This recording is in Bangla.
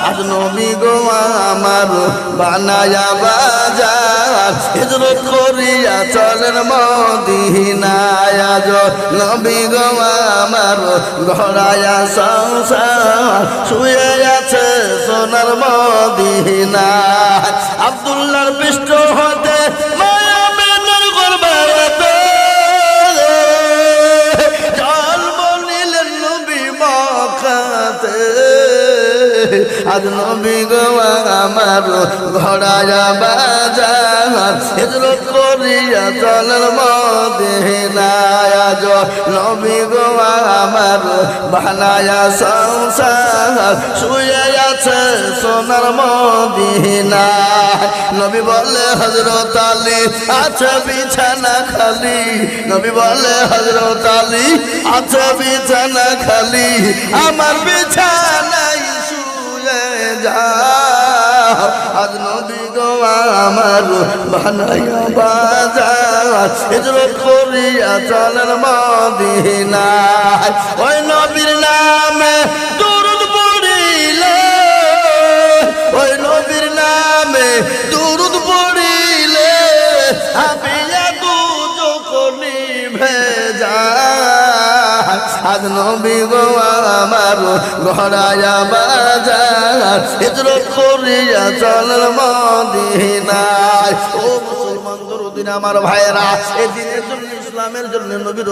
আজ নবী গো আমার বানায়া বাজার হিজরত করিয়া চলেন মদিনায় আজ নবী গো আমার গড়ায়া সংসার শুয়ে আছে সোনার মদিনায় আব্দুল্লাহর পৃষ্ঠ হতে মায়া বেদর করবাতে জন্ম নিলেন নবী মক্কাতে আজ নবী গো আমার ঘোড়ায়া বাজার হিজরত করিয়া চলেন মদিনায় আজ নবী গো আমার বানায়া সংসার শুয়ে আছে সোনার মদিনায় নবী বলে হযরত আলী আছে বিছানা খালি নবী বলে হযরত আলী আছে বিছানা খালি আমার বিছানায় শুয়ে যাও আজ নবী গো আমার বানায়া বাজার হিজরত করিয়া চলেন মদিনায় ওই নবীর নামে দরুদ পড়িলে ওই নবীর নামে দরুদ পড়িলে আপিয়া দুজকনি ভেজা আজ নবী গো আমার ঘোড়ায়া বাজার হিজরত করিয়া চলেন মদিনায় ও মুসলমান দরুদিন আমার ভাইরা এই দিনের জন্য ইসলামের জন্য নবীর